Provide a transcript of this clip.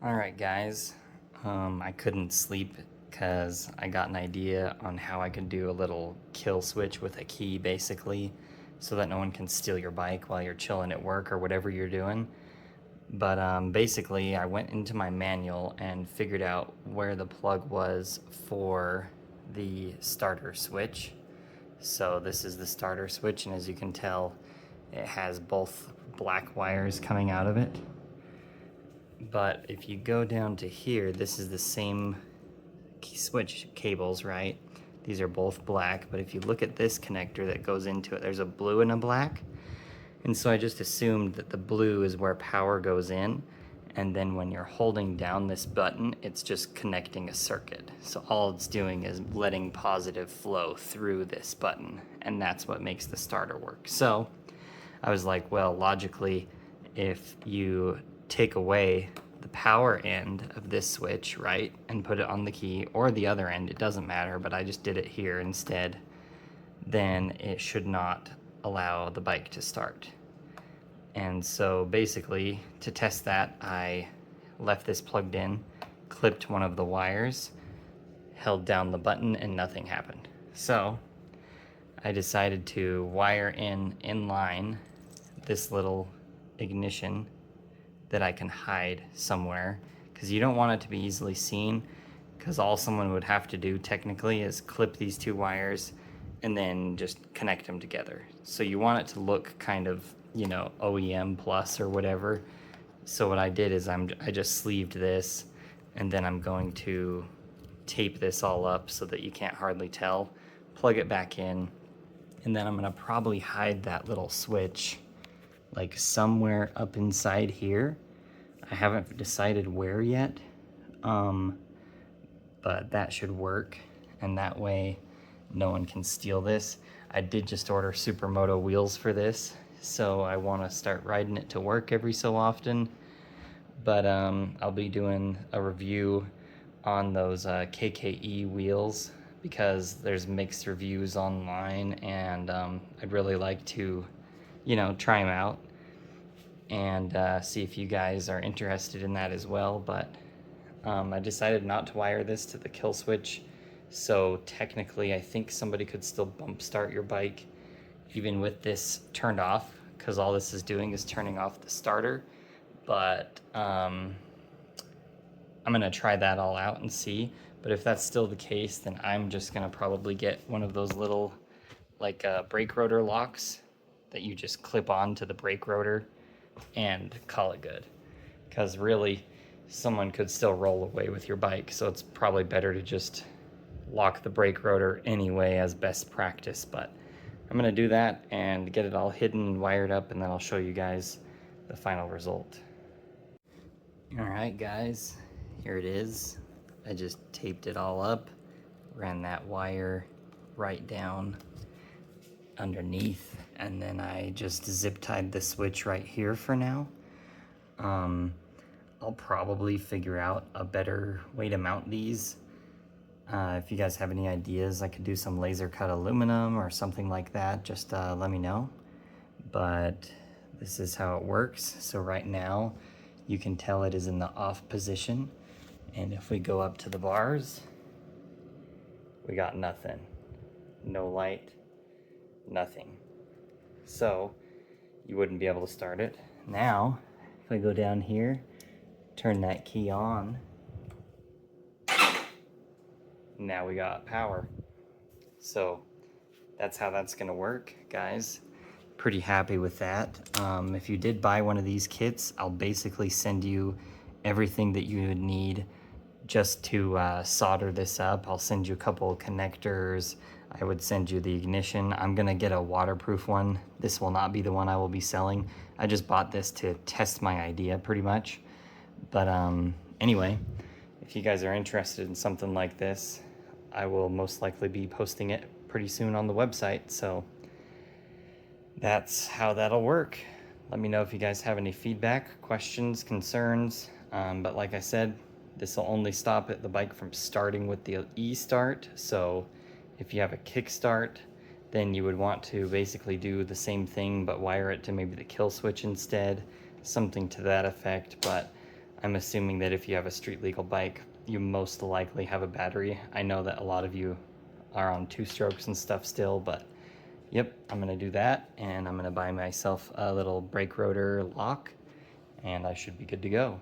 Alright guys, I couldn't sleep because I got an idea on how I could do a little kill switch with a key basically, so that no one can steal your bike while you're chilling at work or whatever you're doing. But basically I went into my manual and figured out where the plug was for the starter switch. So this is the starter switch, and as you can tell, it has both black wires coming out of it. But if you go down to here, this is the same switch cables, right? These are both black, but if you look at this connector that goes into it, there's a blue and a black. And so I just assumed that the blue is where power goes in, and then when you're holding down this button, it's just connecting a circuit. So all it's doing is letting positive flow through this button, and that's what makes the starter work. So I was like, well, logically, if you take away the power end of this switch, right, and put it on the key, or the other end, it doesn't matter, but I just did it here instead, then it should not allow the bike to start. And so basically, to test that, I left this plugged in, clipped one of the wires, held down the button, and nothing happened. So I decided to wire in line this little ignition that I can hide somewhere, because you don't want it to be easily seen, because all someone would have to do technically is clip these two wires and then just connect them together. So you want it to look kind of, you know, OEM plus or whatever. So what I did is I just sleeved this, and then I'm going to tape this all up so that you can't hardly tell, plug it back in, and then I'm gonna probably hide that little switch like somewhere up inside here. I haven't decided where yet, but that should work, and that way no one can steal this. I did just order supermoto wheels for this, so I want to start riding it to work every so often. But I'll be doing a review on those KKE wheels, because there's mixed reviews online, and I'd really like to, you know, try them out and see if you guys are interested in that as well. But I decided not to wire this to the kill switch, so technically I think somebody could still bump start your bike even with this turned off, because all this is doing is turning off the starter. But I'm gonna try that all out and see. But if that's still the case, then I'm just gonna probably get one of those little like brake rotor locks that you just clip on to the brake rotor and call it good, because really someone could still roll away with your bike, so it's probably better to just lock the brake rotor anyway as best practice. But I'm gonna do that and get it all hidden and wired up, and then I'll show you guys the final result. All right guys, here it is. I just taped it all up, ran that wire right down underneath, and then I just zip tied the switch right here for now. I'll probably figure out a better way to mount these. If you guys have any ideas, I could do some laser cut aluminum or something like that. Just let me know. But this is how it works. So right now you can tell it is in the off position, and if we go up to the bars, we got nothing. No light, nothing. So you wouldn't be able to start it. Now, if I go down here, turn that key on, now we got power. So that's how that's gonna work, guys. Pretty happy with that. If you did buy one of these kits, I'll basically send you everything that you would need just to solder this up. I'll send you a couple of connectors. I would send you the ignition. I'm gonna get a waterproof one. This will not be the one I will be selling. I just bought this to test my idea pretty much. But anyway, if you guys are interested in something like this, I will most likely be posting it pretty soon on the website. So that's how that'll work. Let me know if you guys have any feedback, questions, concerns. But like I said, this will only stop the bike from starting with the e-start. So if you have a kickstart, then you would want to basically do the same thing, but wire it to maybe the kill switch instead, something to that effect. But I'm assuming that if you have a street legal bike, you most likely have a battery. I know that a lot of you are on two strokes and stuff still, but yep, I'm gonna do that, and I'm gonna buy myself a little brake rotor lock, and I should be good to go.